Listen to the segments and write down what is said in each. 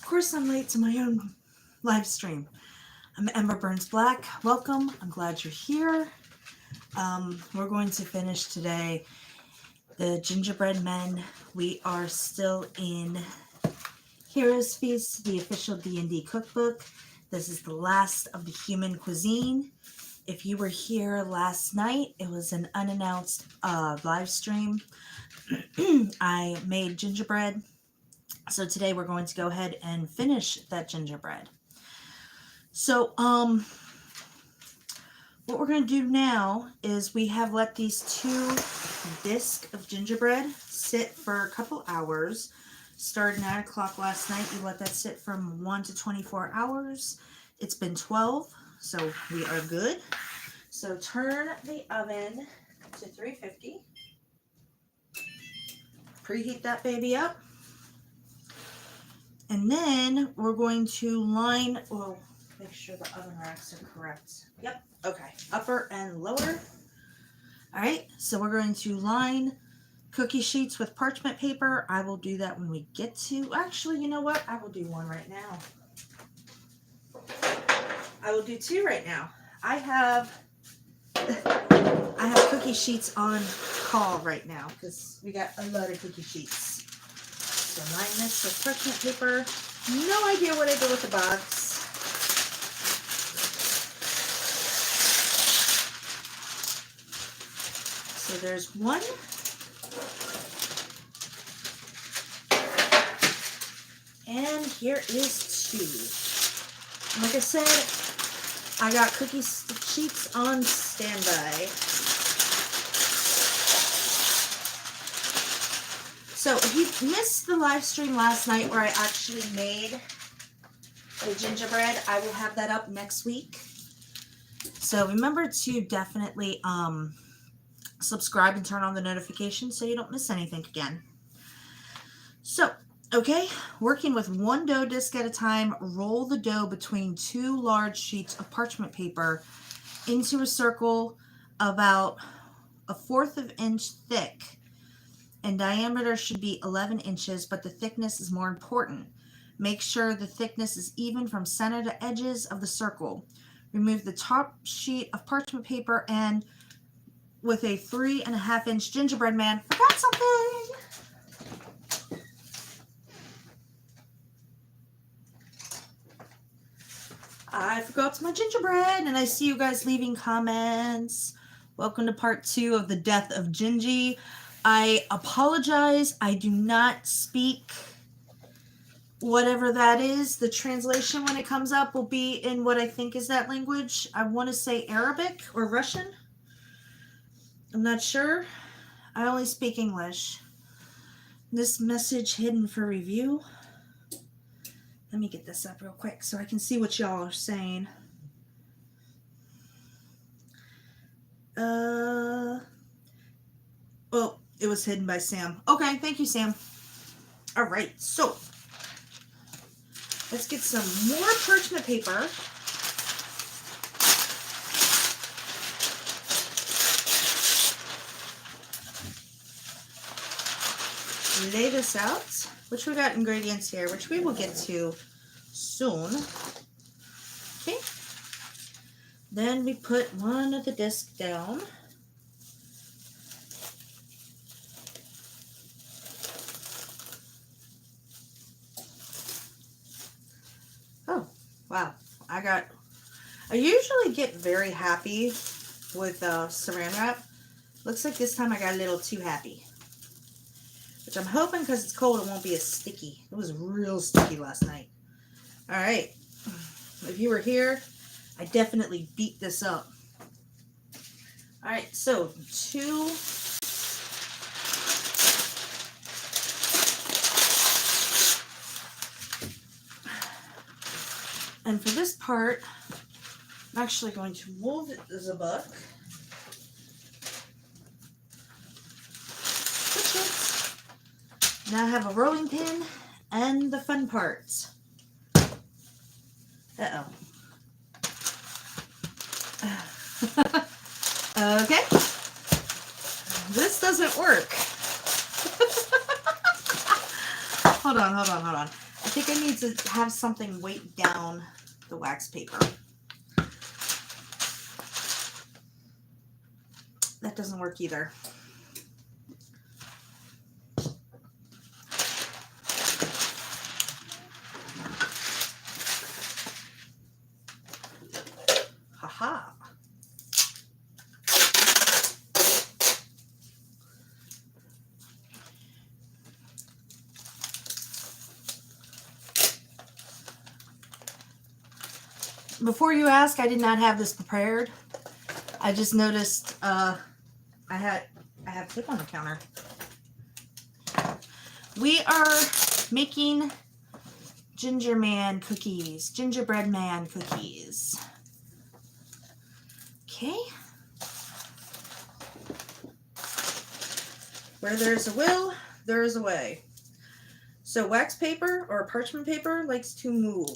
course I'm late to my own live stream. I'm EmberBurnsBlack. Welcome. I'm glad you're here. We're going to finish today the Gingerbread Men. We are still in Heroes Feast, the official D&D cookbook. This is the last of the human cuisine. If you were here last night, it was an unannounced live stream. I made gingerbread. So today we're going to go ahead and finish that gingerbread. So, what we're going to do now is we have let these 2 discs of gingerbread sit for a couple hours. Started 9 o'clock last night. You let that sit from 1 to 24 hours. It's been 12, so we are good. So turn the oven to 350. Preheat that baby up. And then we're going to line, well, make sure the oven racks are correct. Yep, okay, upper and lower. All right, so we're going to line cookie sheets with parchment paper. I will do that when we get to, actually, you know what? I will do one right now. I will do 2 right now. I have cookie sheets on call right now because we got a lot of cookie sheets. So line this with parchment paper. No idea what I did with the box. So there's 1. And here is 2. Like I said, I got cookie sheets on standby. So if you missed the live stream last night where I actually made the gingerbread, I will have that up next week. So remember to definitely subscribe and turn on the notifications so you don't miss anything again. So, okay, working with 1 dough disc at a time, roll the dough between 2 large sheets of parchment paper into a circle about 1/4 of an inch thick. And diameter should be 11 inches, but the thickness is more important. Make sure the thickness is even from center to edges of the circle. Remove the top sheet of parchment paper and with a 3.5 inch gingerbread man, forgot something. I forgot my gingerbread, and I see you guys leaving comments. Welcome to part 2 of the death of Gingy. I apologize. I do not speak whatever that is. The translation when it comes up will be in what I think is that language. I want to say Arabic or Russian. I'm not sure. I only speak English. This message hidden for review. Let me get this up real quick so I can see what y'all are saying. Oh, it was hidden by Sam. Okay, thank you, Sam. All right, so let's get some more parchment paper. Lay this out, which we got ingredients here, which we will get to soon. Okay. Then we put 1 of the discs down. Oh, wow. I usually get very happy with saran wrap. Looks like this time I got a little too happy. Which I'm hoping because it's cold it won't be as sticky. It was real sticky last night. Alright. If you were here, I definitely beat this up. Alright, so 2. And for this part, I'm actually going to move it as a book. Now I have a rolling pin and the fun parts. Uh-oh. Okay. This doesn't work. Hold on. think I need to have something weight down the wax paper. That doesn't work either. Haha. Before you ask, I did not have this prepared. I just noticed I have tape on the counter. We are making gingerbread man cookies. Okay. Where there's a will, there is a way. So wax paper or parchment paper likes to move.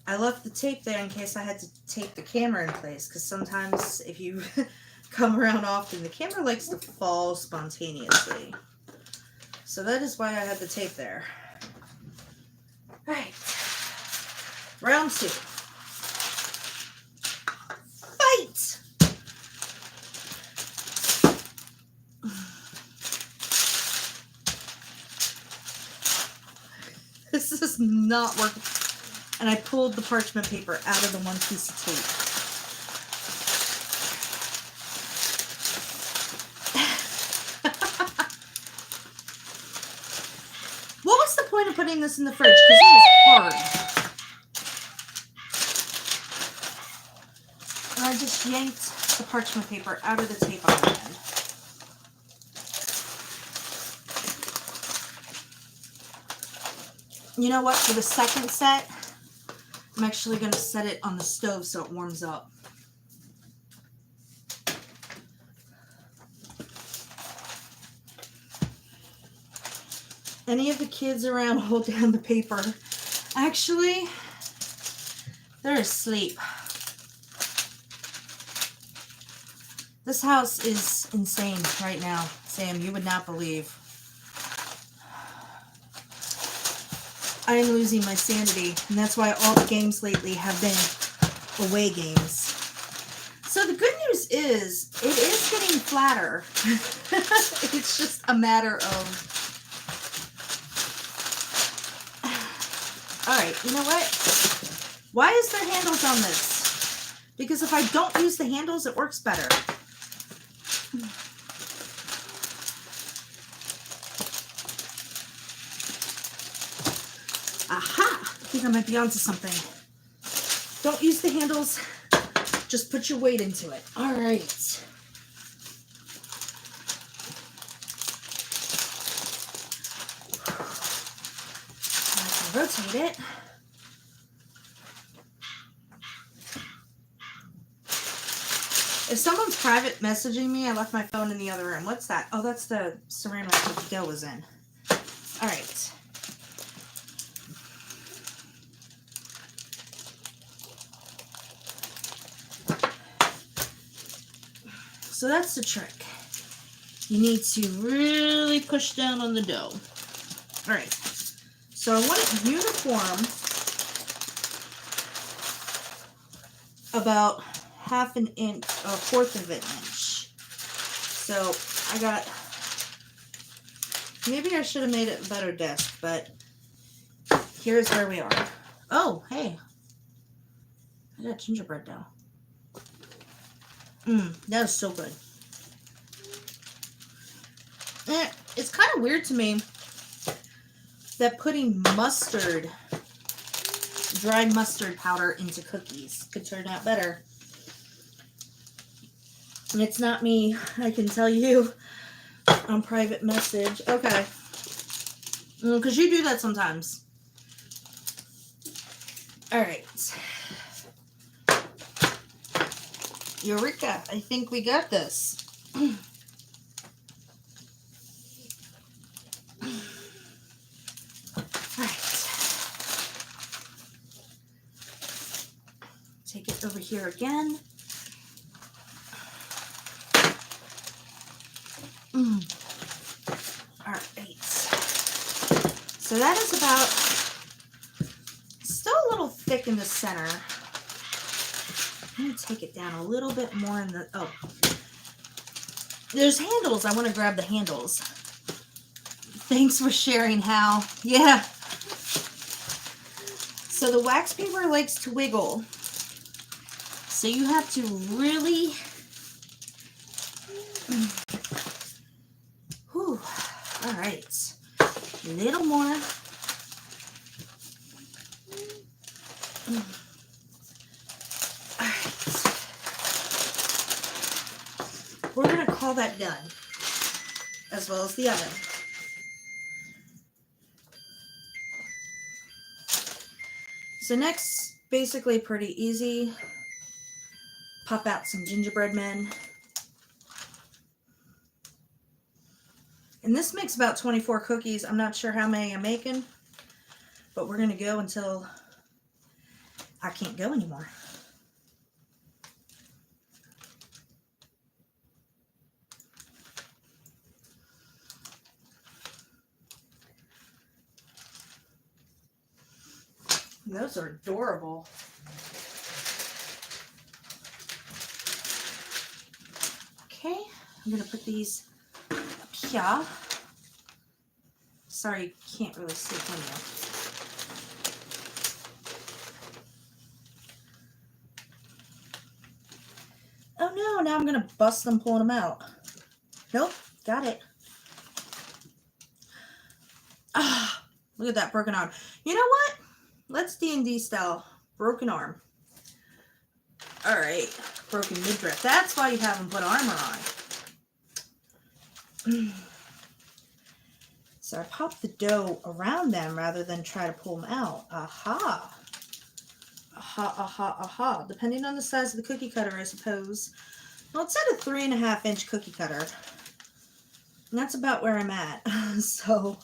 I left the tape there in case I had to tape the camera in place, because sometimes if you come around often, the camera likes to fall spontaneously. So that is why I had the tape there. All right, round 2. Fight! This is not working. And I pulled the parchment paper out of the one piece of tape. What was the point of putting this in the fridge? Because it was hard. And I just yanked the parchment paper out of the tape on the end. You know what? For the second set, I'm actually going to set it on the stove so it warms up. Any of the kids around hold down the paper. Actually, they're asleep. This house is insane right now, Sam. You would not believe. I am losing my sanity, and that's why all the games lately have been away games. So the good news is, it is getting flatter. It's just a matter of... Alright, you know what? Why is there handles on this? Because if I don't use the handles, it works better. Aha! I think I might be onto something. Don't use the handles. Just put your weight into it. All right. I can rotate it. If someone's private messaging me, I left my phone in the other room. What's that? Oh, that's the ceramic that the dough was in. All right. So that's the trick. You need to really push down on the dough. All right. So I want it uniform, about half an inch, a fourth of an inch. So I got, maybe I should have made it a better desk, but here's where we are. Oh, hey. I got gingerbread dough. That is so good. It's kind of weird to me that putting mustard, dried mustard powder into cookies could turn out better. And it's not me, I can tell you on private message. Okay. Because you do that sometimes. Alright. Eureka! I think we got this. take it over here again. All right. So that is about, still a little thick in the center. I'm going to take it down a little bit more in the, oh. There's handles. I want to grab the handles. Thanks for sharing, Hal. Yeah. So the wax paper likes to wiggle. So you have to really, whew. All right. A little more. All right. We're going to call that done, as well as the oven. So next, basically pretty easy. Pop out some gingerbread men. And this makes about 24 cookies. I'm not sure how many I'm making, but we're going to go until I can't go anymore. Those are adorable. Okay, I'm going to put these up here. Sorry, you can't really see, can you? Oh no, now I'm going to bust them pulling them out. Nope, got it. Ah, look at that broken arm. You know what? Let's D&D style. Broken arm. All right, broken midriff. That's why you haven't put armor on. So I pop the dough around them rather than try to pull them out. Aha. Aha, aha, aha. Depending on the size of the cookie cutter, I suppose. Well, it's at a 3.5-inch cookie cutter. And that's about where I'm at. So,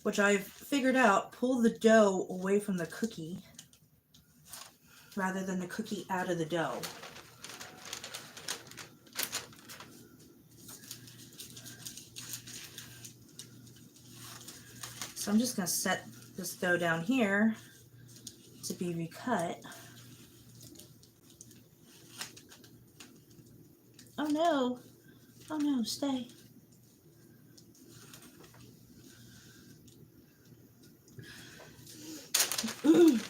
which I've figured out, pull the dough away from the cookie rather than the cookie out of the dough. So I'm just going to set this dough down here to be recut. Oh no. Oh no, stay.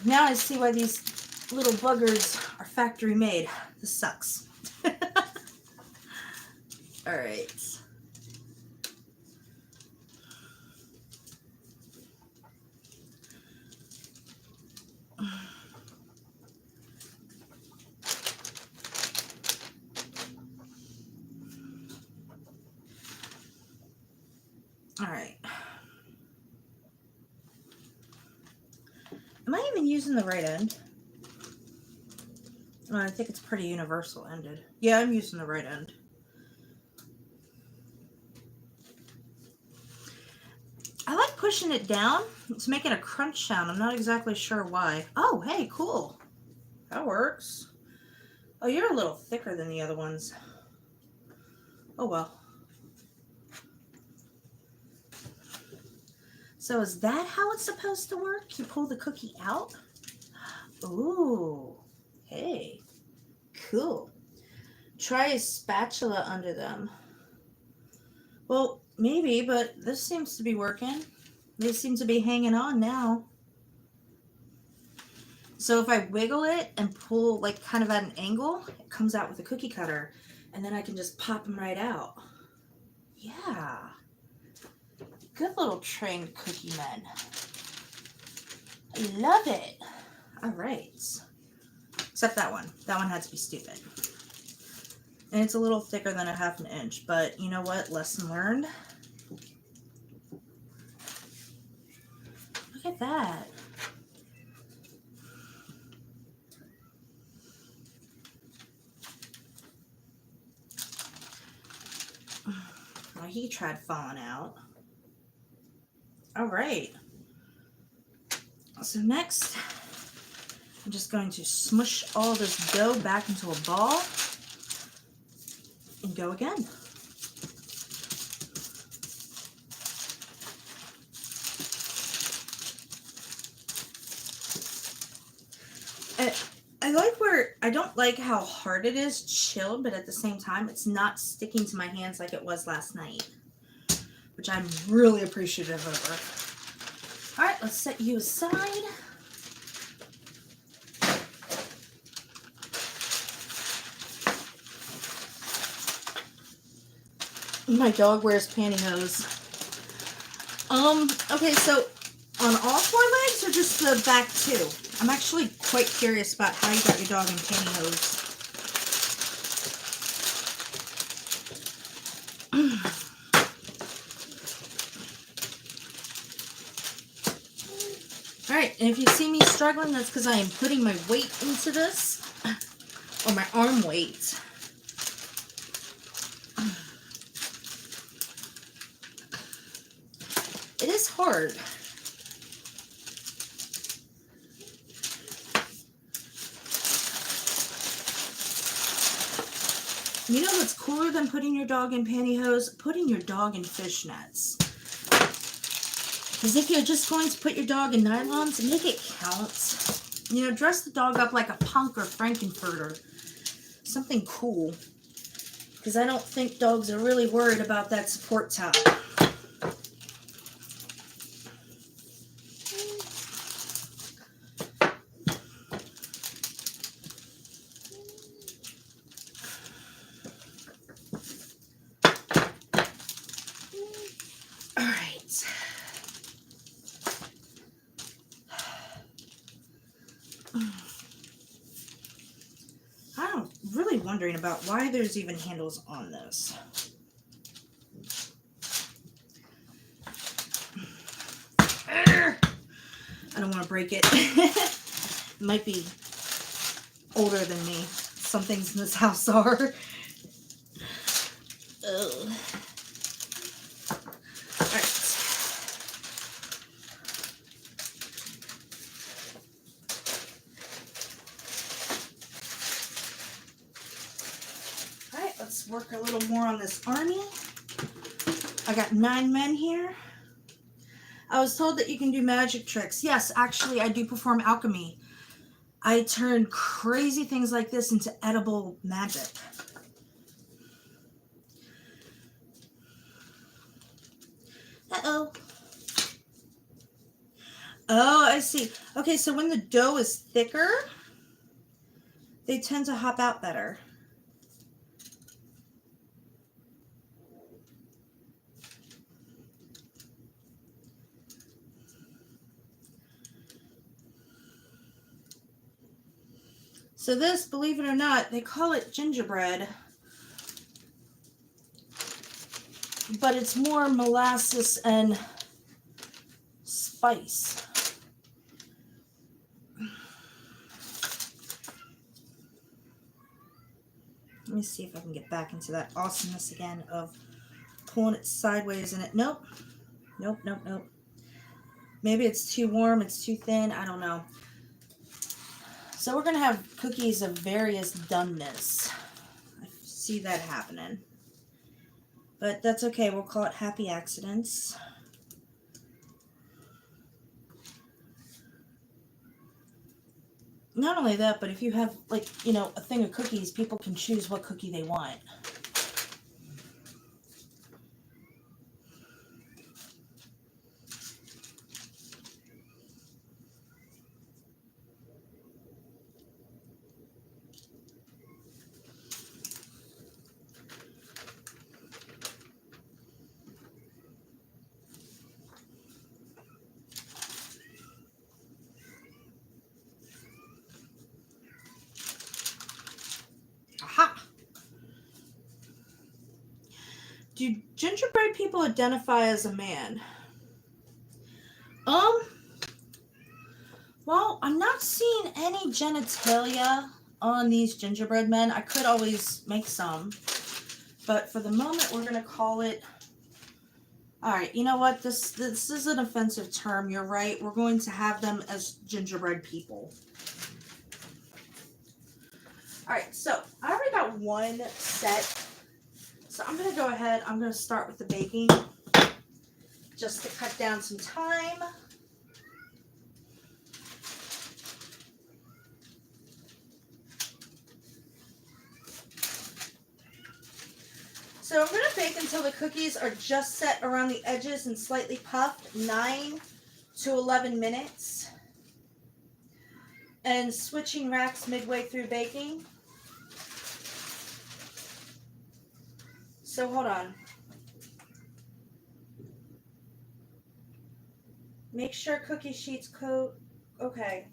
Now I see why these little buggers are factory made. This sucks. All right. All right. Am I even using the right end? Oh, I think it's pretty universal ended. Yeah, I'm using the right end. I like pushing it down. It's making a crunch sound. I'm not exactly sure why. Oh, hey, cool. That works. Oh, you're a little thicker than the other ones. Oh, well. So is that how it's supposed to work? You pull the cookie out? Ooh. Hey. Cool. Try a spatula under them. Well, maybe, but this seems to be working. They seem to be hanging on now. So if I wiggle it and pull like kind of at an angle, it comes out with a cookie cutter. And then I can just pop them right out. Yeah. Good little trained cookie men. I love it. All right. Except that one. That one had to be stupid. And it's a little thicker than a 1/2 inch, but you know what? Lesson learned. Look at that. Well, he tried falling out. All right. So next, I'm just going to smush all this dough back into a ball and go again. I like where, I don't like how hard it is chilled, but at the same time, it's not sticking to my hands like it was last night, which I'm really appreciative over. All right, let's set you aside. My dog wears pantyhose. Okay, so on all 4 legs or just the back 2? I'm actually quite curious about how you got your dog in pantyhose. Alright, and if you see me struggling, that's because I am putting my weight into this, or my arm weight. It is hard. You know what's cooler than putting your dog in pantyhose? Putting your dog in fishnets. Because if you're just going to put your dog in nylons, make it count. You know, dress the dog up like a punk or Frankenfurter. Something cool. Because I don't think dogs are really worried about that support top. Wondering about why there's even handles on this. I don't want to break it. It might be older than me. Some things in this house are. Ugh. Work a little more on this army. I got 9 men here. I was told that you can do magic tricks. Yes, actually, I do perform alchemy. I turn crazy things like this into edible magic. Uh-oh. Oh, I see. Okay, so when the dough is thicker, they tend to hop out better. So this, believe it or not, they call it gingerbread, but it's more molasses and spice. Let me see if I can get back into that awesomeness again of pulling it sideways in it. Nope. Nope, nope, nope. Maybe it's too warm, it's too thin, I don't know. So we're going to have cookies of various doneness. I see that happening. But that's okay. We'll call it happy accidents. Not only that, but if you have, like, you know, a thing of cookies, people can choose what cookie they want. Do gingerbread people identify as a man? Well, I'm not seeing any genitalia on these gingerbread men. I could always make some, but for the moment, we're going to call it All right, you know what? This is an offensive term. You're right. We're going to have them as gingerbread people. All right, so I already got one set. So I'm going to go ahead. I'm going to start with the baking just to cut down some time. So I'm going to bake until the cookies are just set around the edges and slightly puffed, 9 to 11 minutes. And switching racks midway through baking. So hold on. Make sure cookie sheets coat. Okay.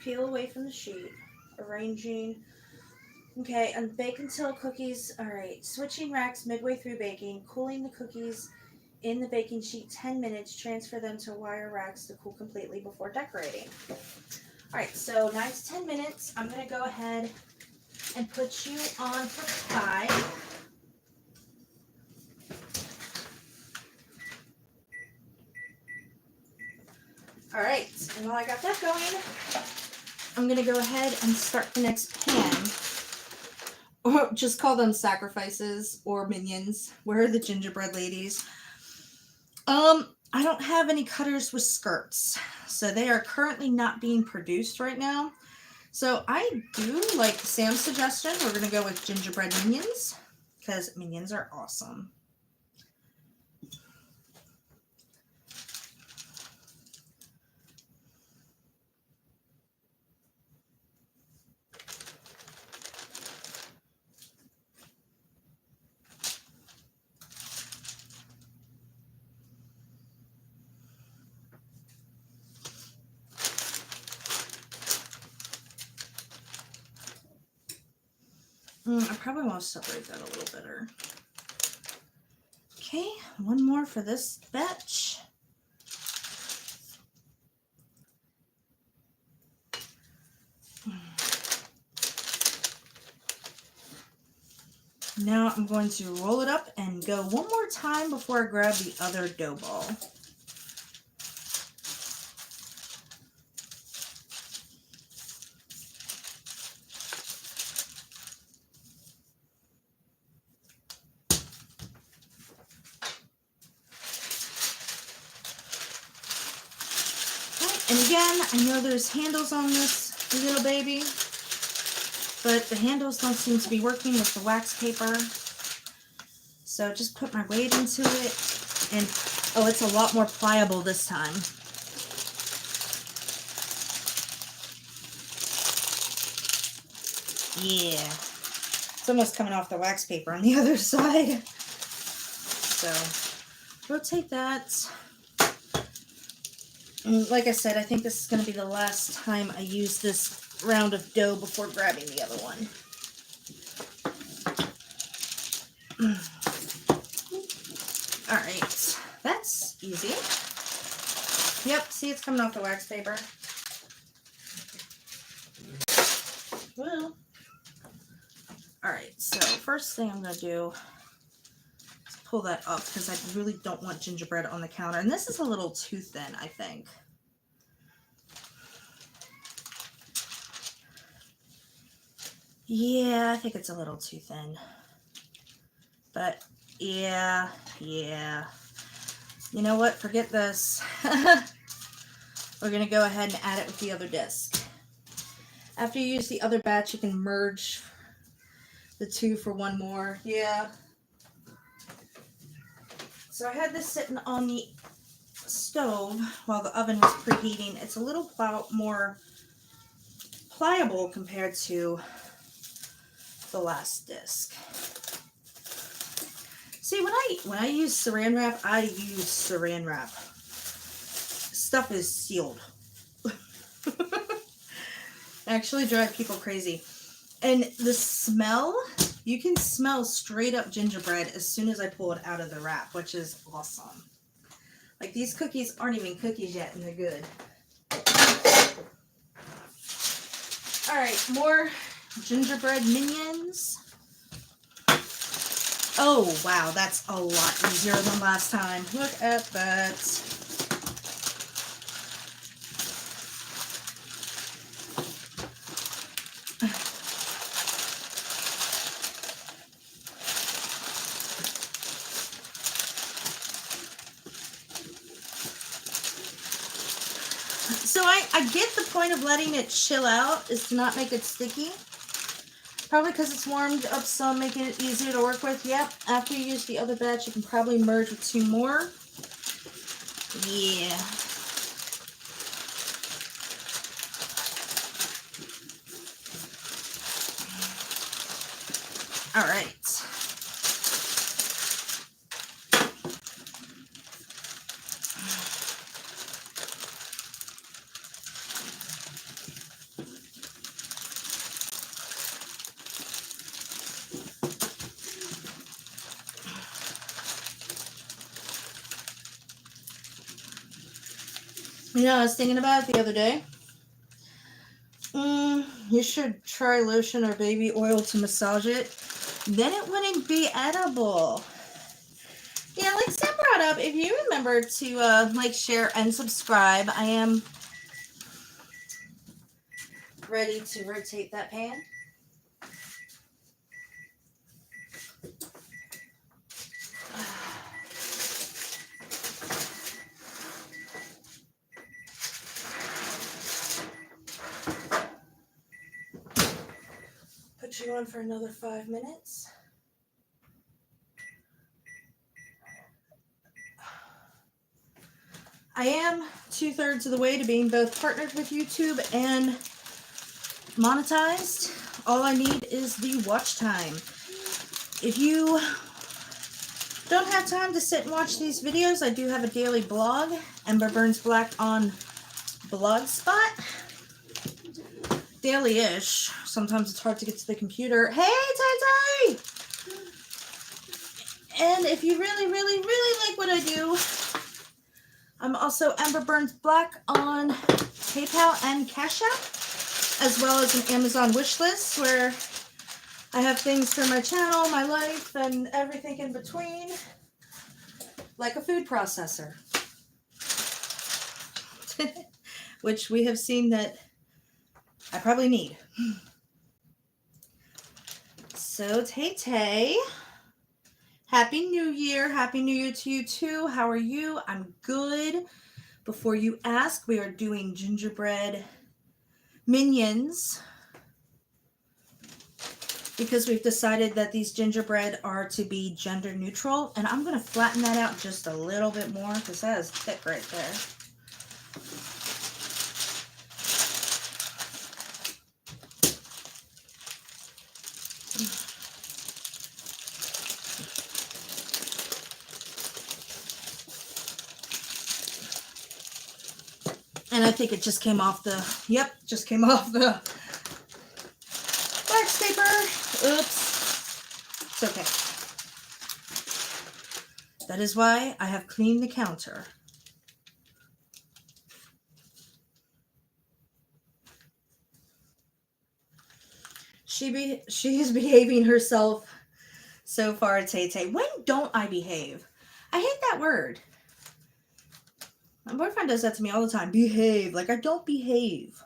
Peel away from the sheet. Arranging. Okay, and bake until cookies. All right. Switching racks midway through baking. Cooling the cookies in the baking sheet 10 minutes. Transfer them to wire racks to cool completely before decorating. All right, so 9 to 10 minutes. I'm going to go ahead and put you on for 5. All right, and while I got that going, I'm going to go ahead and start the next pan. Or just call them sacrifices or minions. Where are the gingerbread ladies? I don't have any cutters with skirts, so they are currently not being produced right now. So I do like Sam's suggestion. We're going to go with gingerbread minions because minions are awesome. I probably want to separate that a little better. Okay, one more for this batch. Now I'm going to roll it up and go one more time before I grab the other dough ball. And again, I know there's handles on this little baby, but the handles don't seem to be working with the wax paper. So just put my weight into it, and oh, it's a lot more pliable this time. Yeah, it's almost coming off the wax paper on the other side. So rotate that. And like I said, I think this is going to be the last time I use this round of dough before grabbing the other one. All right, that's easy. Yep, see, it's coming off the wax paper. Well, all right, so first thing I'm going to do is pull that up because I really don't want gingerbread on the counter. And this is a little too thin, I think. Yeah, I think it's a little too thin. But yeah. You know what? Forget this. We're going to go ahead and add it with the other disc. After you use the other batch, you can merge the two for one more. Yeah. So I had this sitting on the stove while the oven was preheating. It's a little more pliable compared to the last disc. See, when I use saran wrap, I use saran wrap. Stuff is sealed. Actually drive people crazy. And the smell, you can smell straight up gingerbread as soon as I pull it out of the wrap, which is awesome. Like, these cookies aren't even cookies yet, and they're good. All right, more gingerbread minions. Oh, wow, that's a lot easier than last time. Look at that. So I get the point of letting it chill out is to not make it sticky. Probably because it's warmed up some, making it easier to work with. Yep, after you use the other batch, you can probably merge with 2 more. Yeah. All right. You know, I was thinking about it the other day. You should try lotion or baby oil to massage it. Then it wouldn't be edible. Yeah, like Sam brought up, if you remember to like, share, and subscribe, I am ready to rotate that pan. Put you on for another 5 minutes. I am 2/3 of the way to being both partnered with YouTube and monetized. All I need is the watch time. If you don't have time to sit and watch these videos, I do have a daily blog, EmberBurnsBlack on Blogspot. Daily-ish. Sometimes it's hard to get to the computer. Hey, Ty! And if you really, really, really like what I do, I'm also EmberBurnsBlack on PayPal and Cashapp, as well as an Amazon wish list where I have things for my channel, my life, and everything in between, like a food processor, which we have seen that I probably need. So, Tay, Happy New Year. Happy New Year to you too. How are you? I'm good. Before you ask, we are doing gingerbread minions because we've decided that these gingerbread are to be gender neutral. And I'm going to flatten that out just a little bit more because that is thick right there. And I think it just came off the, yep, just came off the wax paper. Oops. It's okay. That is why I have cleaned the counter. She is behaving herself so far, Tay. When don't I behave? I hate that word. My boyfriend does that to me all the time. Behave. Like I don't behave.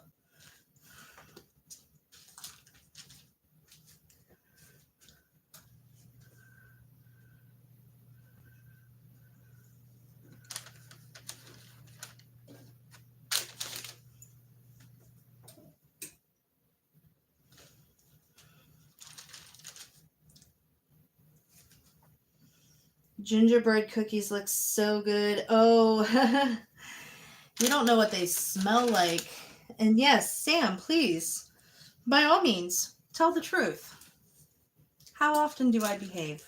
Gingerbread cookies look so good. Oh, you don't know what they smell like. And yes, Sam, please, by all means, tell the truth. How often do I behave?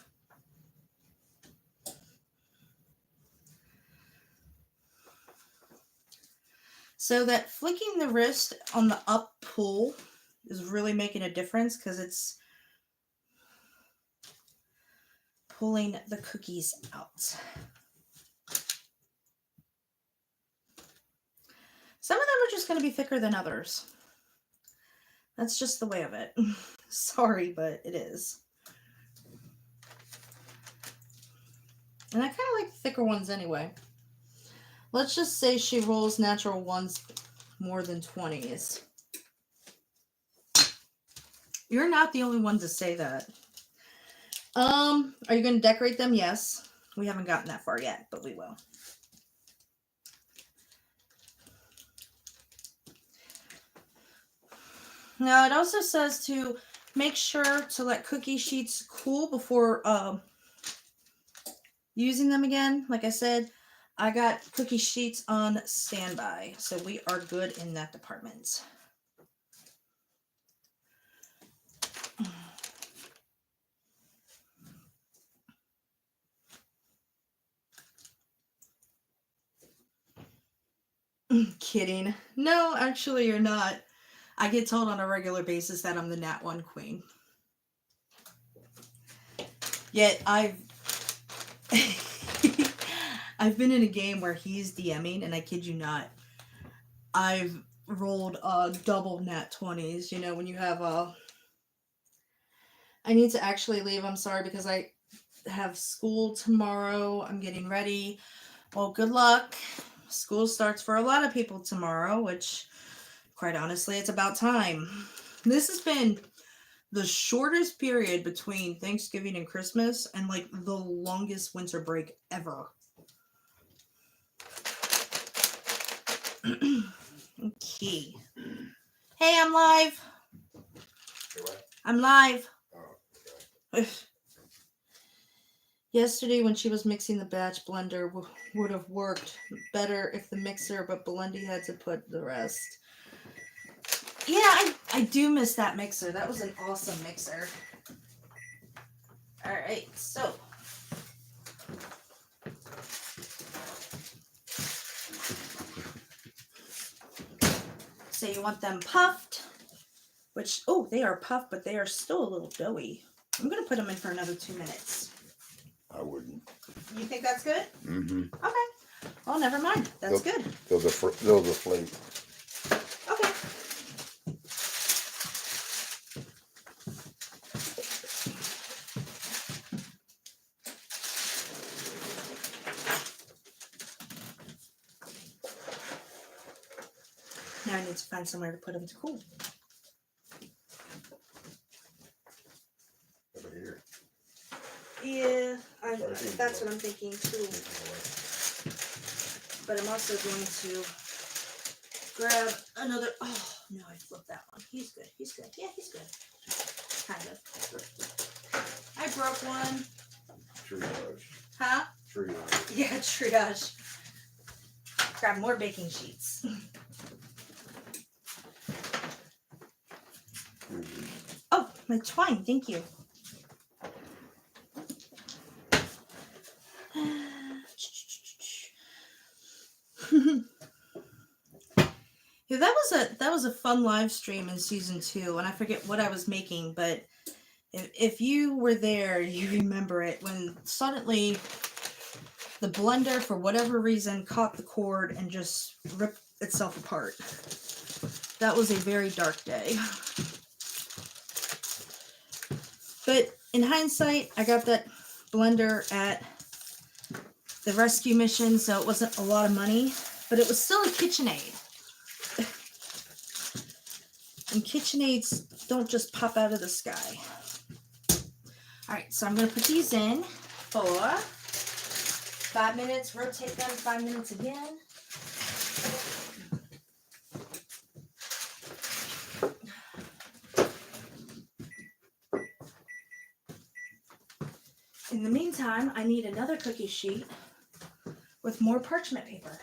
So that flicking the wrist on the up pull is really making a difference because it's pulling the cookies out. Some of them are just going to be thicker than others. That's just the way of it. Sorry, but it is. And I kind of like the thicker ones anyway. Let's just say she rolls natural ones more than 20s. You're not the only one to say that. Are you going to decorate them? Yes. We haven't gotten that far yet, but we will. Now, it also says to make sure to let cookie sheets cool before using them again. Like I said, I got cookie sheets on standby, so we are good in that department. Kidding. No, actually, you're not. I get told on a regular basis that I'm the Nat 1 queen. Yet I've been in a game where he's DMing, and I kid you not, I've rolled double Nat 20s. You know, when you have I need to actually leave. I'm sorry, because I have school tomorrow. I'm getting ready. Well, good luck. School starts for a lot of people tomorrow, which, quite honestly, it's about time. This has been the shortest period between Thanksgiving and Christmas, and like the longest winter break ever. Okay. Hey, I'm live. I'm live. Oh, okay. Yesterday, when she was mixing the batch blender, would have worked better if the mixer, but Belindy had to put the rest. Yeah, I do miss that mixer. That was an awesome mixer. All right, so. So you want them puffed, which, oh, they are puffed, but they are still a little doughy. I'm going to put them in for another 2 minutes. I wouldn't. You think that's good? Mm-hmm. Okay. Well, never mind. That's good. They'll deflate. Okay. Now I need to find somewhere to put them to cool. Over here. Yeah, that's what I'm thinking too. But I'm also going to grab another. Oh no, I flipped that one. He's good. He's good. Yeah, he's good. Kind of. I broke one. Triage. Huh? Triage. Yeah, triage. Grab more baking sheets. Mm-hmm. Oh, my twine. Thank you. Yeah, that was a fun live stream in season 2, and I forget what I was making, but if you were there, you remember it when suddenly the blender, for whatever reason, caught the cord and just ripped itself apart. That was a very dark day. But in hindsight, I got that blender at the rescue mission, so it wasn't a lot of money, but it was still a KitchenAid. And KitchenAids don't just pop out of the sky. Alright, so I'm going to put these in for 5 minutes, rotate them 5 minutes again. In the meantime, I need another cookie sheet with more parchment paper.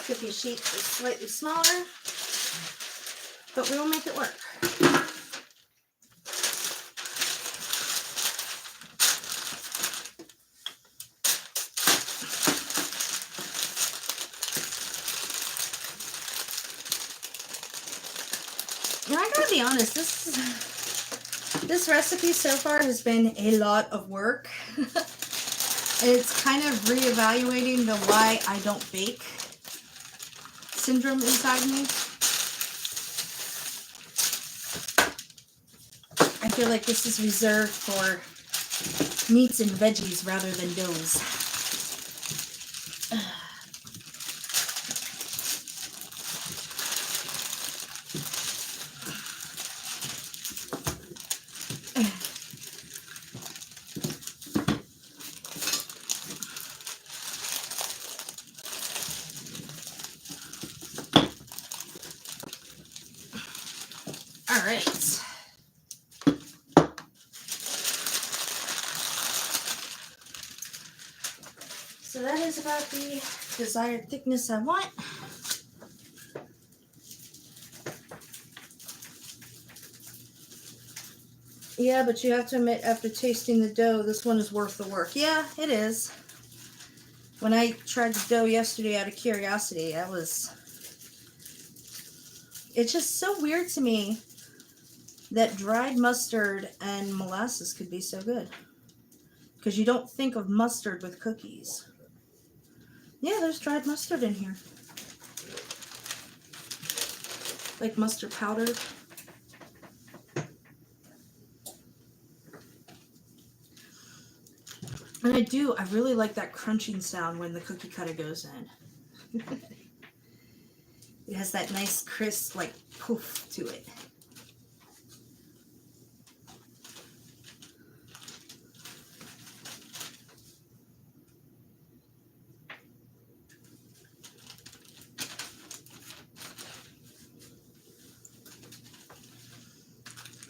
Cookie sheet is slightly smaller, but we will make it work. And I gotta be honest, this recipe so far has been a lot of work. It's kind of reevaluating the why I don't bake syndrome inside me. I feel like this is reserved for meats and veggies rather than doughs. All right. So that is about the desired thickness I want. Yeah, but you have to admit, after tasting the dough, this one is worth the work. Yeah, it is. When I tried the dough yesterday out of curiosity, it's just so weird to me that dried mustard and molasses could be so good. Because you don't think of mustard with cookies. Yeah, there's dried mustard in here. Like mustard powder. And I really like that crunching sound when the cookie cutter goes in. It has that nice crisp, like, poof to it.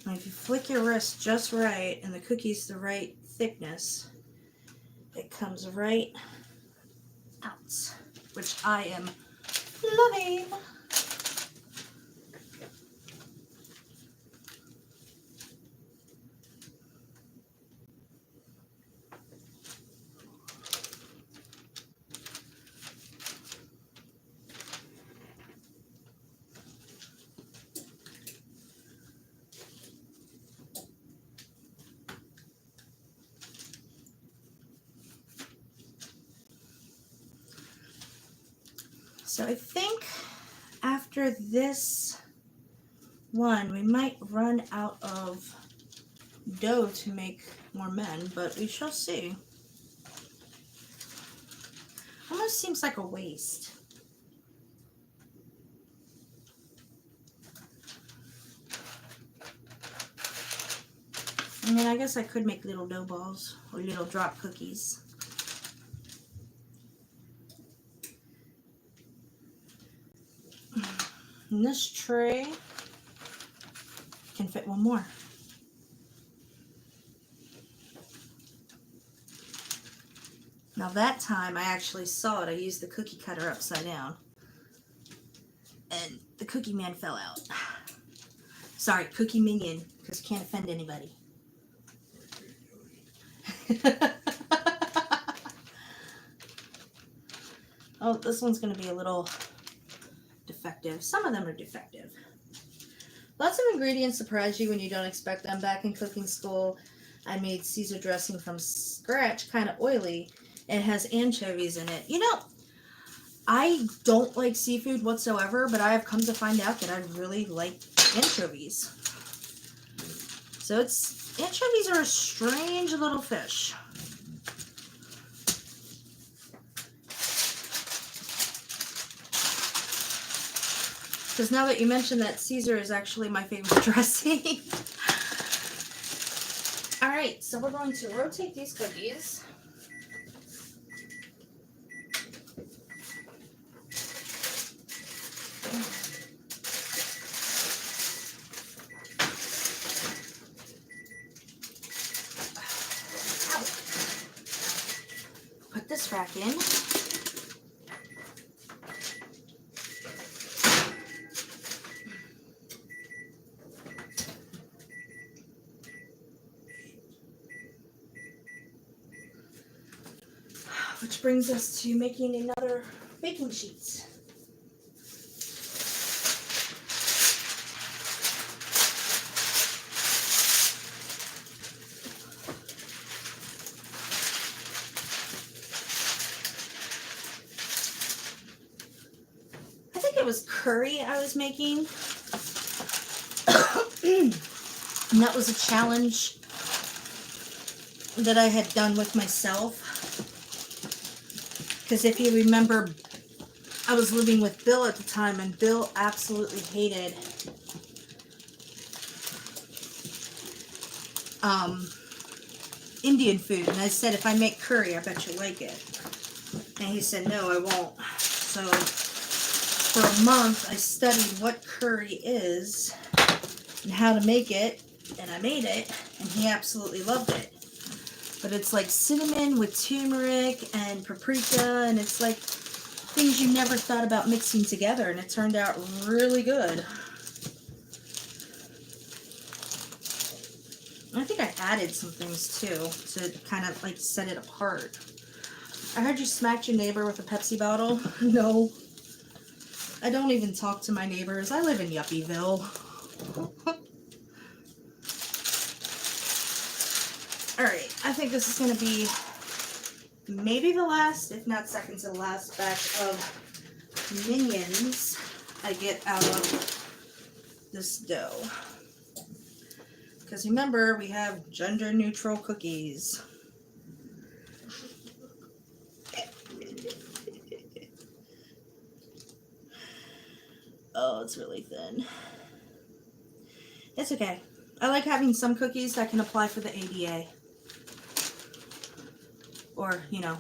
And if you flick your wrist just right and the cookie's the right thickness, it comes right out, which I am loving. So I think after this one, we might run out of dough to make more men, but we shall see. Almost seems like a waste. I mean, I guess I could make little dough balls or little drop cookies. And this tray can fit one more. Now that time I actually saw it. I used the cookie cutter upside down. And the cookie man fell out. Sorry, cookie minion, because you can't offend anybody. Oh, this one's going to be a little defective. Some of them are defective. Lots of ingredients surprise you when you don't expect them. Back in cooking school, I made Caesar dressing from scratch, kind of oily. It has anchovies in it. You know, I don't like seafood whatsoever, but I have come to find out that I really like anchovies. So anchovies are a strange little fish. Because now that you mention that, Caesar is actually my favorite dressing. Alright, so we're going to rotate these cookies. Put this rack in. Which brings us to making another baking sheet. was curry I was making. And that was a challenge that I had done with myself. Because if you remember, I was living with Bill at the time, and Bill absolutely hated Indian food. And I said, if I make curry, I bet you'll like it. And he said, no, I won't. So for a month, I studied what curry is and how to make it. And I made it, and he absolutely loved it. But it's like cinnamon with turmeric and paprika, and it's like things you never thought about mixing together, and it turned out really good. I think I added some things too to kind of like set it apart. I heard you smacked your neighbor with a Pepsi bottle. No. I don't even talk to my neighbors. I live in Yuppieville. Alright, I think this is going to be maybe the last, if not second to the last batch of Minions I get out of this dough. Because remember, we have gender neutral cookies. Oh, it's really thin. It's okay. I like having some cookies that can apply for the ADA. Or, you know,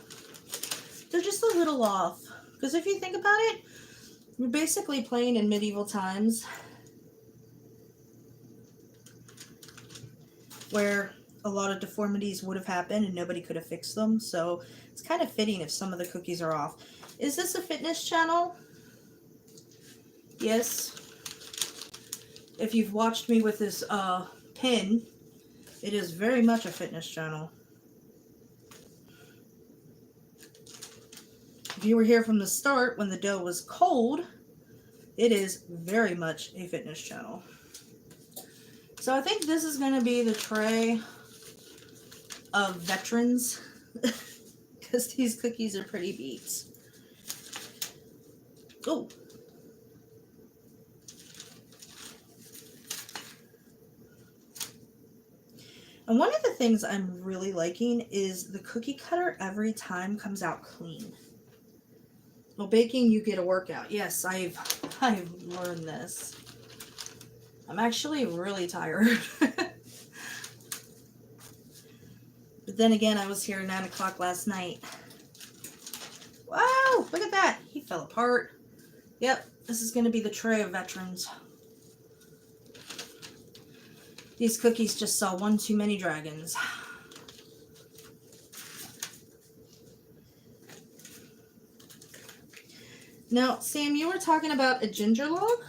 they're just a little off. Because if you think about it, you're basically playing in medieval times where a lot of deformities would have happened and nobody could have fixed them. So it's kind of fitting if some of the cookies are off. Is this a fitness channel? Yes. If you've watched me with this pin, it is very much a fitness channel. If you were here from the start when the dough was cold, it is very much a fitness channel. So I think this is going to be the tray of veterans because these cookies are pretty beats. Oh. And one of the things I'm really liking is the cookie cutter every time comes out clean. Well, baking, you get a workout. Yes, I've learned this. I'm actually really tired. But then again, I was here at 9 o'clock last night. Wow, look at that. He fell apart. Yep, this is going to be the tray of veterans. These cookies just saw one too many dragons. Now, Sam, you were talking about a ginger log?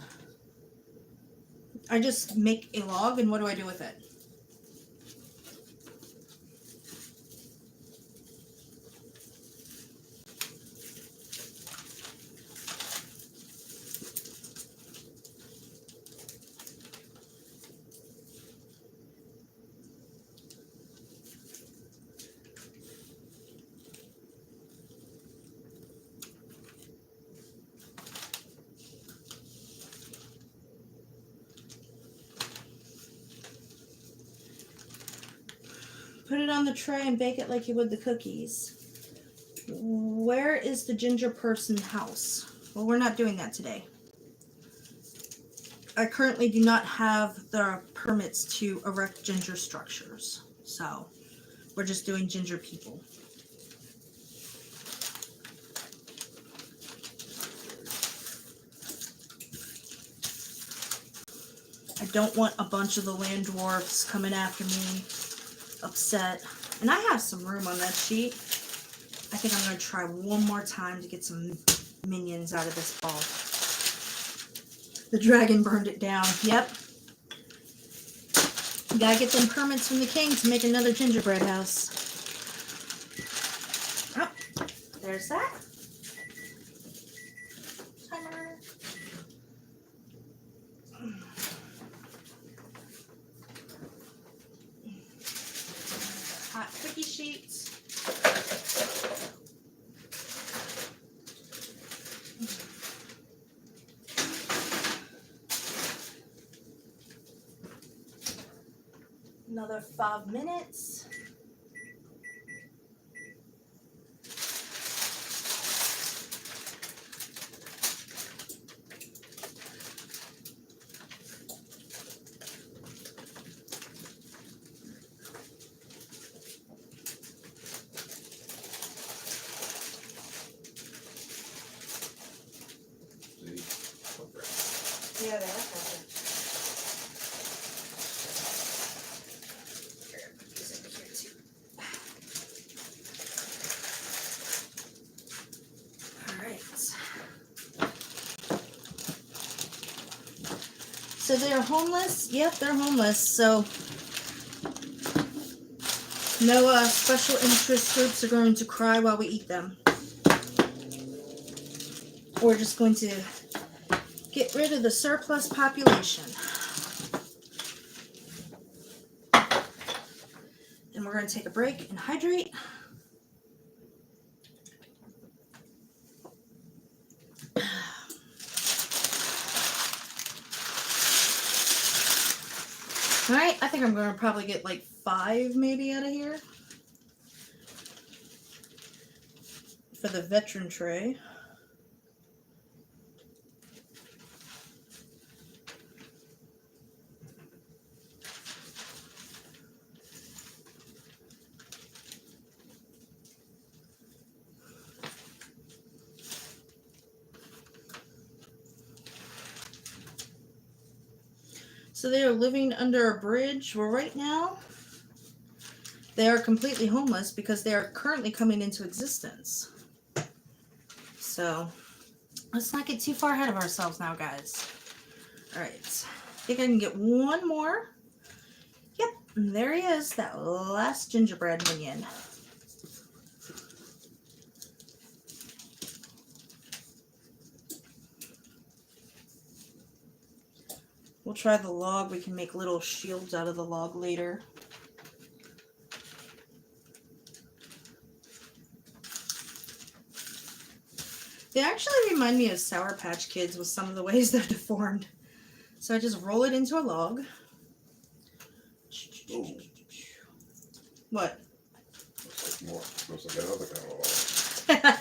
I just make a log, and what do I do with it? Put it on the tray and bake it like you would the cookies. Where is the ginger person house? Well, we're not doing that today. I currently do not have the permits to erect ginger structures. So, we're just doing ginger people. I don't want a bunch of the land dwarfs coming after me. Upset. And I have some room on that sheet. I think I'm going to try one more time to get some minions out of this ball. The dragon burned it down. Yep. You gotta get them permits from the king to make another gingerbread house. Oh, there's that. Timer. Hot cookie sheets. another 5 minutes. Yeah, they are covered. Here, put these in here too. All right. So they're homeless? Yep, they're homeless. So no special interest groups are going to cry while we eat them. We're just going to get rid of the surplus population. And we're going to take a break and hydrate. All right, I think I'm going to probably get like 5 maybe out of here for the veteran tray. So they are living under a bridge. Well, right now, they are completely homeless because they are currently coming into existence. So let's not get too far ahead of ourselves now, guys. All right. I think I can get one more. Yep. And there he is, that last gingerbread minion. We'll try the log. We can make little shields out of the log later. They actually remind me of Sour Patch Kids with some of the ways they're deformed. So I just roll it into a log. Ooh. What? Looks like more. Looks like another kind of log.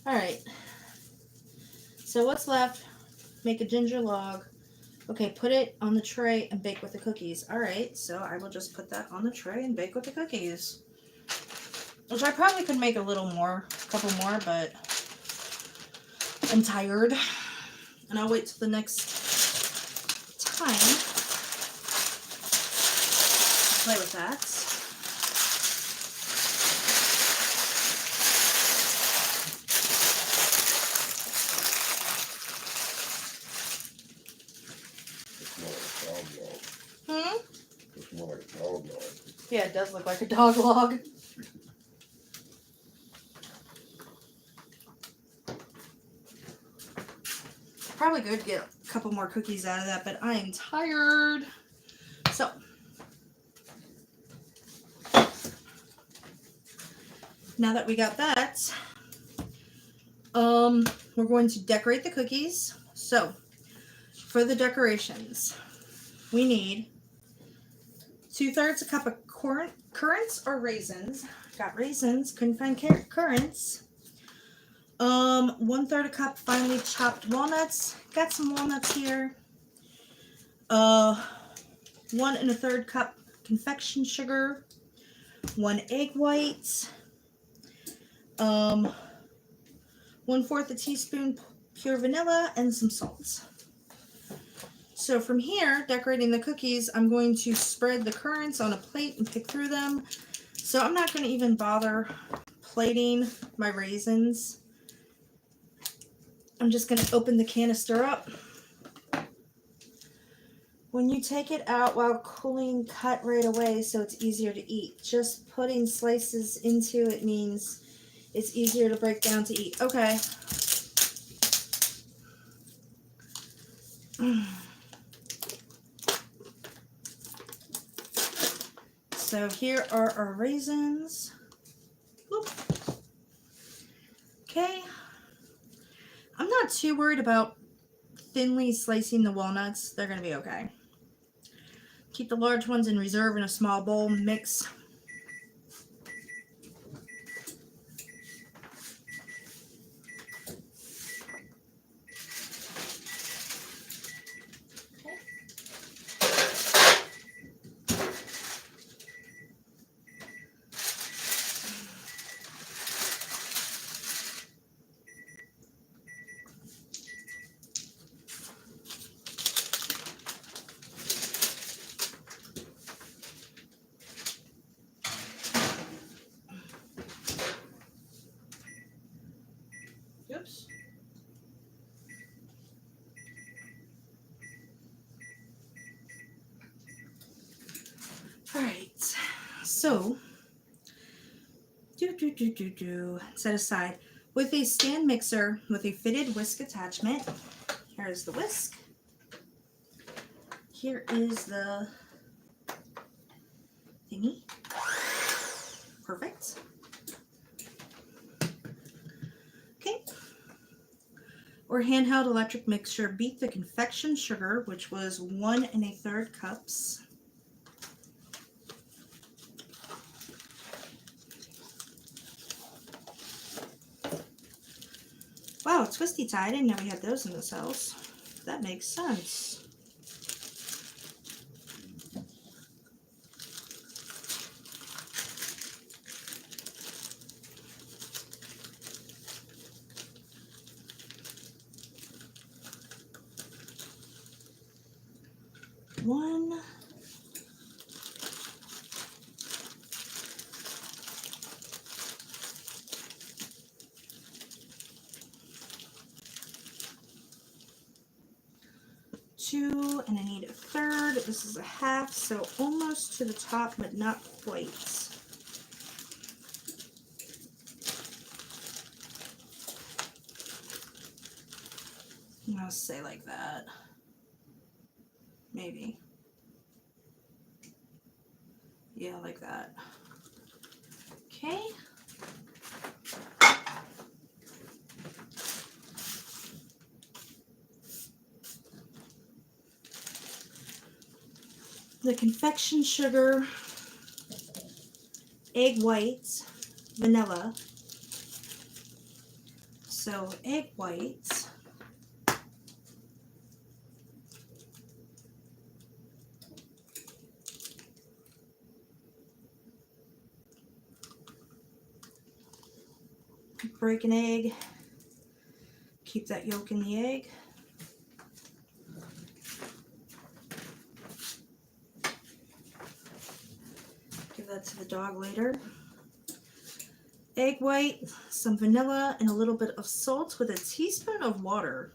All right. So what's left? Make a ginger log. Okay, put it on the tray and bake with the cookies. All right, so I will just put that on the tray and bake with the cookies. Which I probably could make a little more, a couple more, but I'm tired. And I'll wait till the next time to play with that. It's more like a dog log. Yeah, it does look like a dog log. Probably good to get a couple more cookies out of that, but I am tired. So, now that we got that, we're going to decorate the cookies. So, for the decorations, we need 2/3 a cup of currants or raisins. Got raisins, couldn't find currants. 1/3 a cup finely chopped walnuts. Got some walnuts here. 1 1/3 cup confection sugar. 1 egg white. 1/4 a teaspoon pure vanilla and some salt. So from here, decorating the cookies, I'm going to spread the currants on a plate and pick through them. So I'm not going to even bother plating my raisins. I'm just going to open the canister up. When you take it out while cooling, cut right away so it's easier to eat. Just putting slices into it means it's easier to break down to eat. Okay. So here are our raisins. Whoop. Okay. I'm not too worried about thinly slicing the walnuts, they're going to be okay. Keep the large ones in reserve in a small bowl. Mix. Oops. All right, so set aside with a stand mixer with a fitted whisk attachment. Here's the whisk. Here is the thingy. Perfect. Okay. Or handheld electric mixture. Beat the confection sugar, which was 1 1/3 cups. Wow, twisty tie. I didn't know we had those in the cells. That makes sense. One. Two, and I need a third. This is a half, so almost to the top, but not quite. I'll say like that. Maybe. Yeah, like that. Okay. The confection sugar, egg whites, vanilla. So egg whites. Break an egg. Keep that yolk in the egg. Give that to the dog later. Egg white, some vanilla, and a little bit of salt with a teaspoon of water.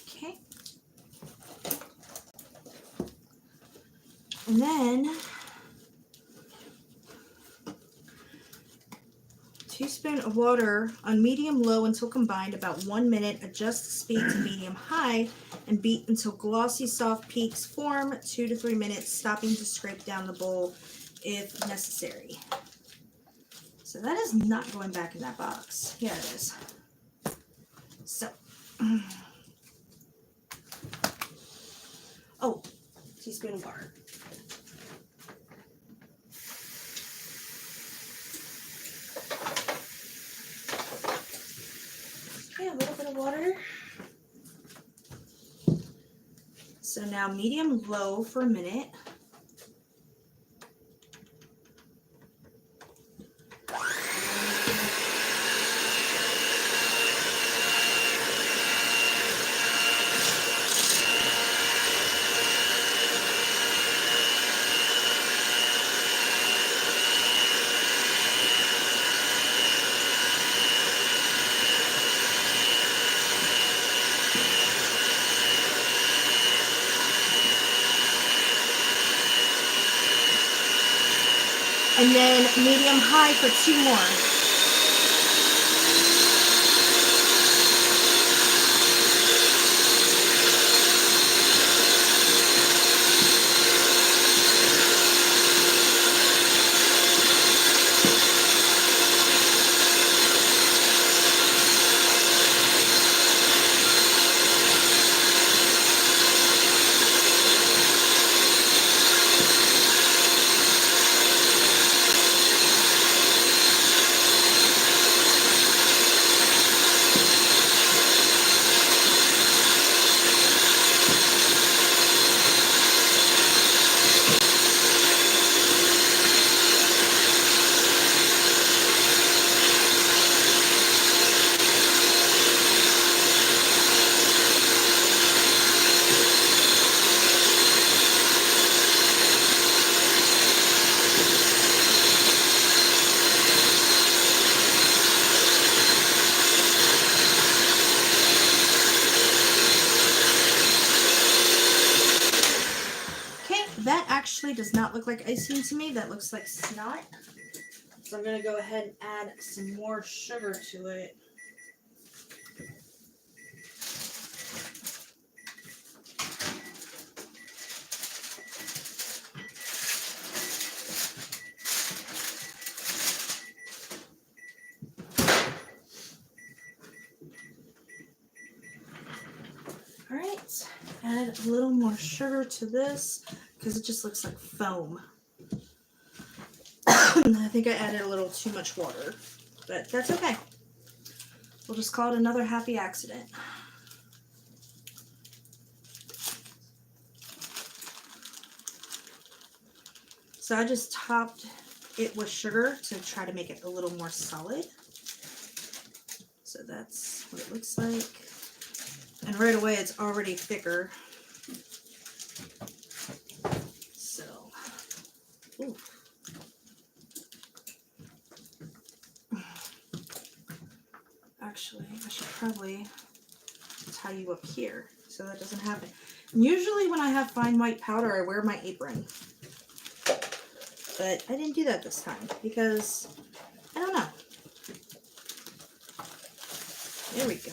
Okay. And then teaspoon of water on medium-low until combined, about 1 minute. Adjust the speed to medium-high and beat until glossy, soft peaks form. 2 to 3 minutes, stopping to scrape down the bowl if necessary. So that is not going back in that box. Here it is. So, oh, teaspoon of water. Okay, a little bit of water. So now medium-low for a minute. And then medium-high for 2 more. actually does not look like icing to me. That looks like snot. So I'm going to go ahead and add some more sugar to it. All right, add a little more sugar to this because it just looks like foam. I think I added a little too much water, but that's okay. We'll just call it another happy accident. So I just topped it with sugar to try to make it a little more solid. So that's what it looks like. And right away it's already thicker. So, ooh. Actually, I should probably tie you up here so that doesn't happen. And usually when I have fine white powder, I wear my apron. But I didn't do that this time because, I don't know. There we go.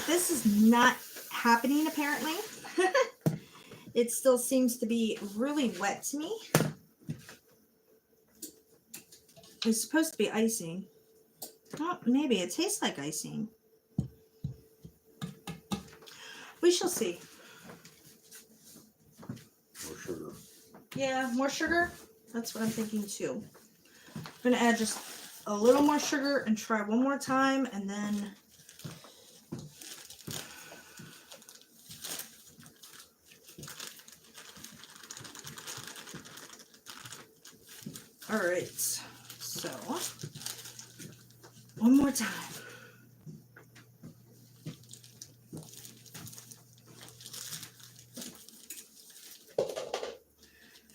This is not happening apparently. It still seems to be really wet to me. It's supposed to be icing. Oh, maybe it tastes like icing. We shall see. More sugar. Yeah, more sugar. That's what I'm thinking too. I'm going to add just a little more sugar and try one more time, and then all right, so one more time.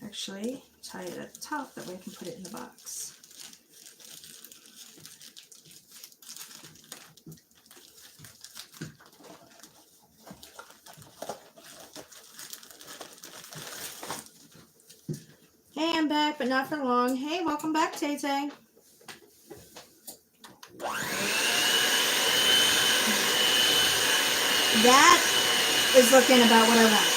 Actually, tie it at the top, that way I can put it in the box. Hey, I'm back, but not for long. Hey, welcome back, Tay Tay. That is looking about what I want.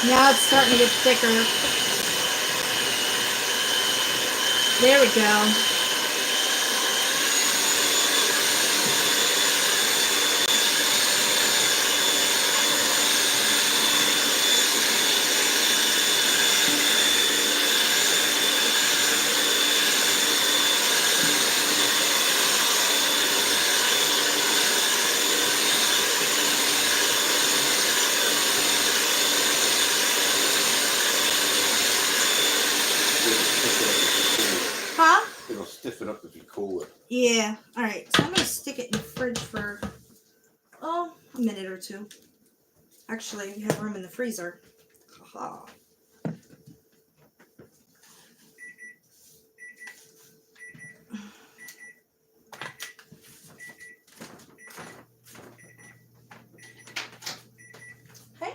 Now it's starting to get thicker. There we go. Yeah. All right. So I'm going to stick it in the fridge for, a minute or two. Actually, we have room in the freezer. Haha. Okay.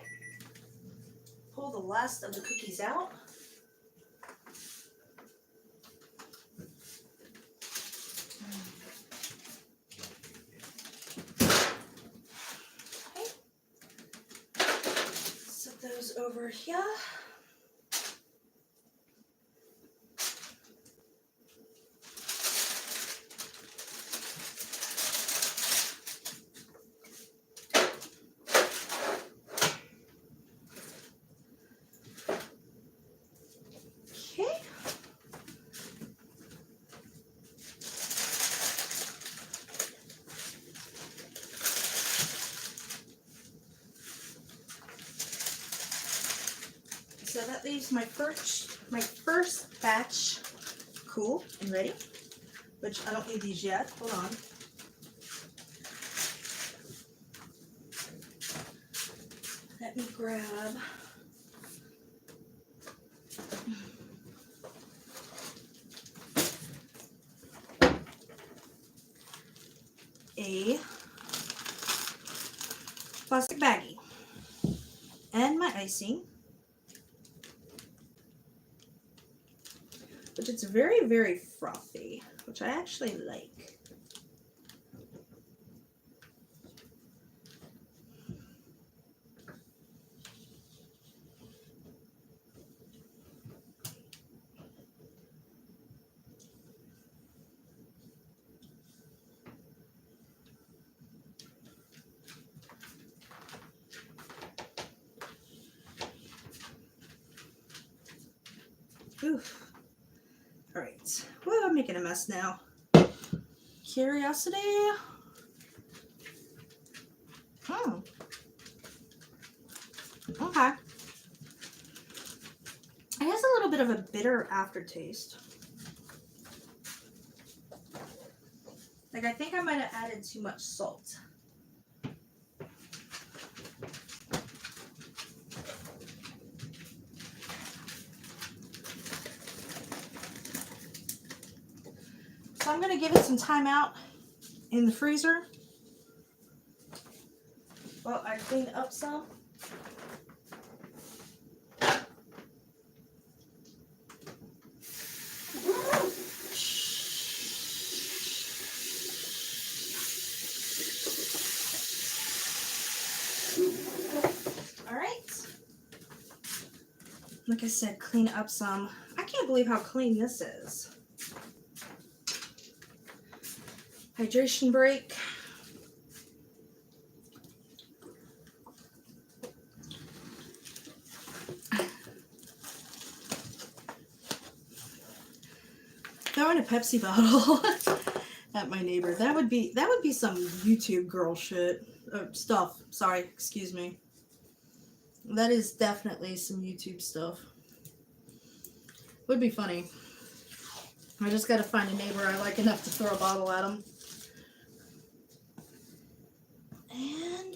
Pull the last of the cookies out. Okay. Set those over here. Okay. So that leaves my first batch cool and ready, which I don't need these yet. Hold on. Let me grab a plastic baggie and my icing, which it's very, very frothy, which I actually like. Oof. All right. Well, I'm making a mess now. Curiosity. Okay. It has a little bit of a bitter aftertaste. Like, I think I might have added too much salt. So I'm going to give it some time out in the freezer while I clean up some. Like I said, clean up some. I can't believe how clean this is. Hydration break. Throwing a Pepsi bottle at my neighbor. That would be some YouTube girl shit. Stuff. Sorry, excuse me. That is definitely some YouTube stuff. Would be funny. I just gotta find a neighbor I like enough to throw a bottle at them. And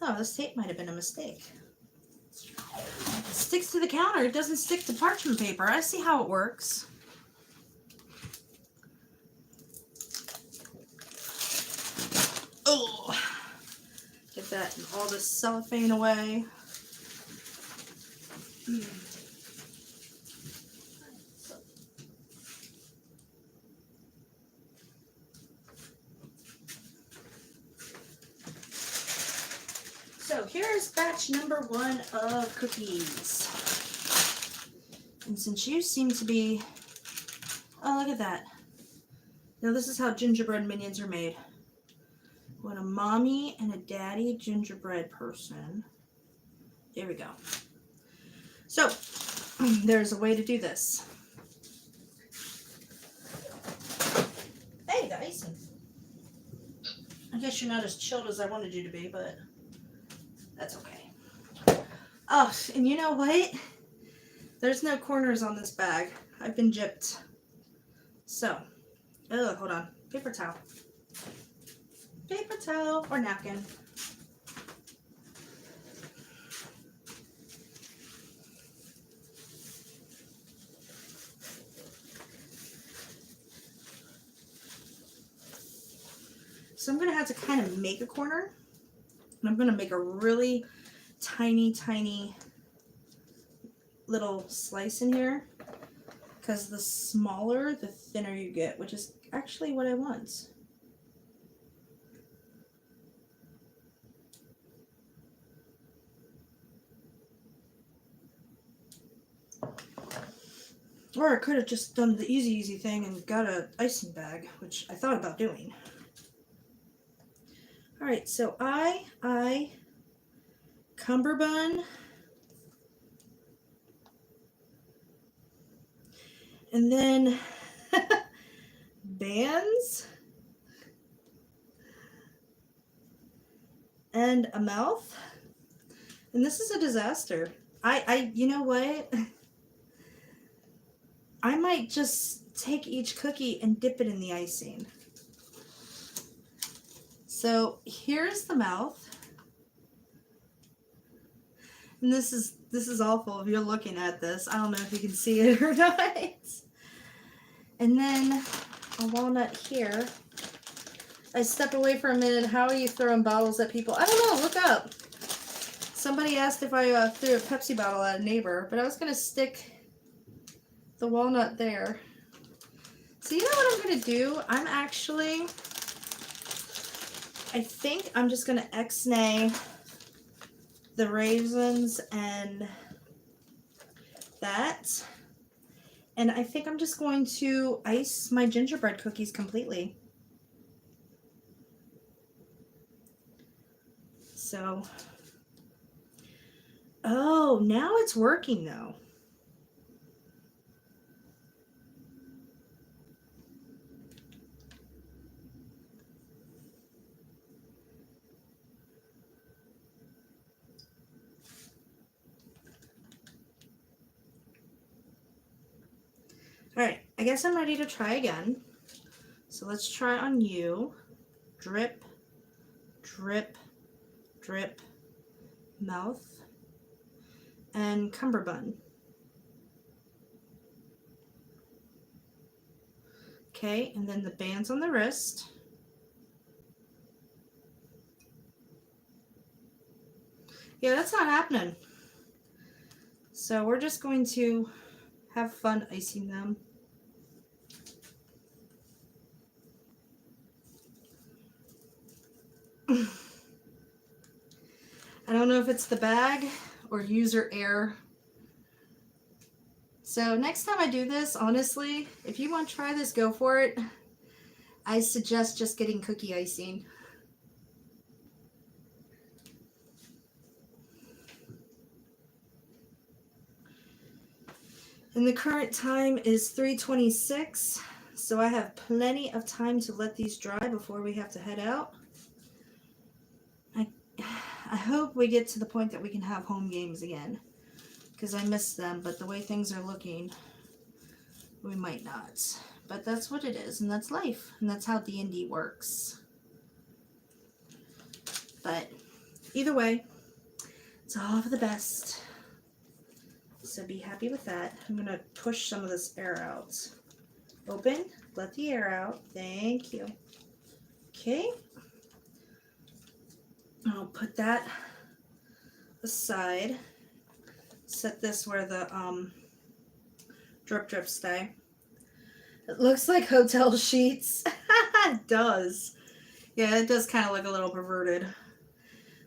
oh, this tape might have been a mistake. It sticks to the counter. It doesn't stick to parchment paper. I see how it works. Oh, get that and all this cellophane away. So here's batch number 1 of cookies. And since you seem to be, oh, look at that. Now this is how gingerbread minions are made. What a mommy and a daddy gingerbread person. There we go. So there's a way to do this. Hey, the icing. I guess you're not as chilled as I wanted you to be, but that's okay. Oh, and you know what? There's no corners on this bag. I've been gypped. So, Oh, hold on. Paper towel. Paper towel or napkin. So I'm going to have to kind of make a corner. And I'm going to make a really tiny, tiny little slice in here. Because the smaller, the thinner you get, which is actually what I want. Or I could have just done the easy thing and got an icing bag, which I thought about doing. Alright, so I cummerbund, and then bands, and a mouth. And this is a disaster. You know what? I might just take each cookie and dip it in the icing. So here's the mouth. And this is awful if you're looking at this. I don't know if you can see it or not. And then a walnut here. I step away for a minute. How are you throwing bottles at people? I don't know. Look up. Somebody asked if I threw a Pepsi bottle at a neighbor, but I was going to stick the walnut there. So you know what I'm going to do? I think I'm just going to ex-nay the raisins and that. And I think I'm just going to ice my gingerbread cookies completely. So, oh, now it's working though. Alright, I guess I'm ready to try again. So let's try on you. Drip, drip, drip, mouth, and cummerbund. Okay, and then the bands on the wrist. Yeah, that's not happening. So we're just going to have fun icing them. I don't know if it's the bag or user error. So next time I do this, honestly, if you want to try this, go for it. I suggest just getting cookie icing. And the current time is 3:26, so I have plenty of time to let these dry before we have to head out. I hope we get to the point that we can have home games again, because I miss them, but the way things are looking, we might not. But that's what it is, and that's life, and that's how D&D works. But either way, it's all for the best. So be happy with that. I'm going to push some of this air out. Open, let the air out. Thank you. Okay. I'll put that aside. Set this where the drips stay. It looks like hotel sheets. It does. Yeah, it does kind of look a little perverted.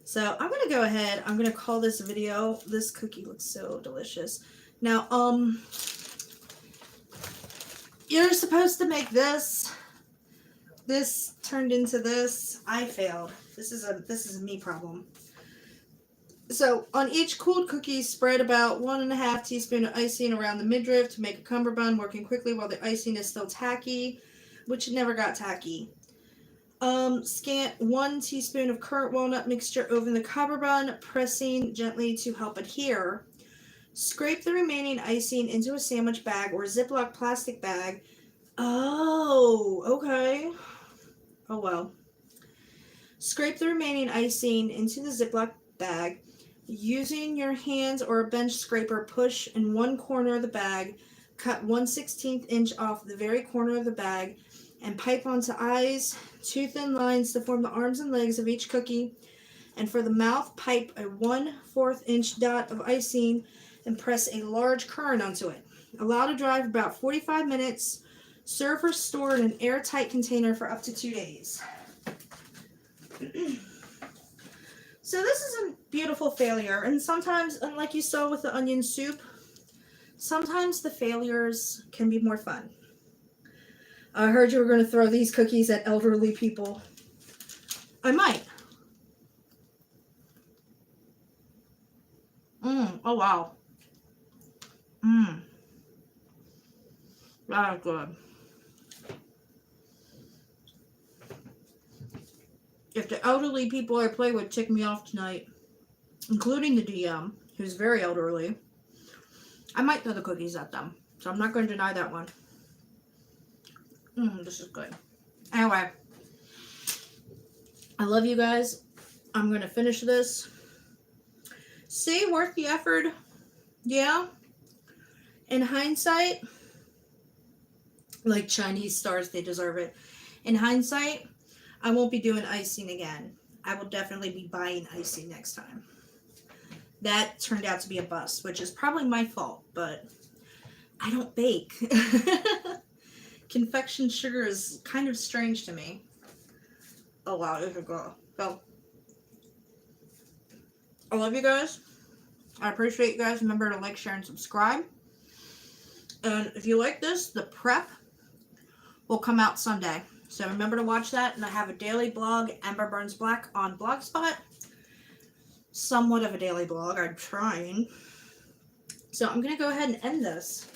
So I'm going to go ahead. I'm going to call this video. This cookie looks so delicious. Now, you're supposed to make this. This turned into this. I failed. This is a me problem. So on each cooled cookie, spread about 1½ teaspoon of icing around the midriff to make a cummerbund, working quickly while the icing is still tacky, which never got tacky. Scant 1 teaspoon of currant walnut mixture over the cummerbund, pressing gently to help adhere. Scrape the remaining icing into a sandwich bag or Ziploc plastic bag Oh, okay. Oh well. Scrape the remaining icing into the Ziploc bag. Using your hands or a bench scraper, push in one corner of the bag. Cut 1/16 inch off the very corner of the bag and pipe onto eyes, 2 thin lines to form the arms and legs of each cookie. And for the mouth, pipe a 1/4 inch dot of icing and press a large kern onto it. Allow to dry for about 45 minutes. Serve or store in an airtight container for up to 2 days. So this is a beautiful failure, and sometimes, unlike you saw with the onion soup, sometimes the failures can be more fun. I heard you were going to throw these cookies at elderly people. I might. Oh wow. That is good. If the elderly people I play with tick me off tonight, including the DM, who's very elderly, I might throw the cookies at them. So I'm not going to deny that one. This is good. Anyway, I love you guys. I'm going to finish this. See, worth the effort. Yeah. In hindsight, like Chinese stars, they deserve it. In hindsight, I won't be doing icing again. I will definitely be buying icing next time. That turned out to be a bust, which is probably my fault, but I don't bake. Confection sugar is kind of strange to me. Oh wow, there's a girl. So, I love you guys. I appreciate you guys. Remember to like, share, and subscribe. And if you like this, the prep will come out Sunday. So remember to watch that. And I have a daily blog, EmberBurnsBlack, on Blogspot. Somewhat of a daily blog. I'm trying. So I'm going to go ahead and end this.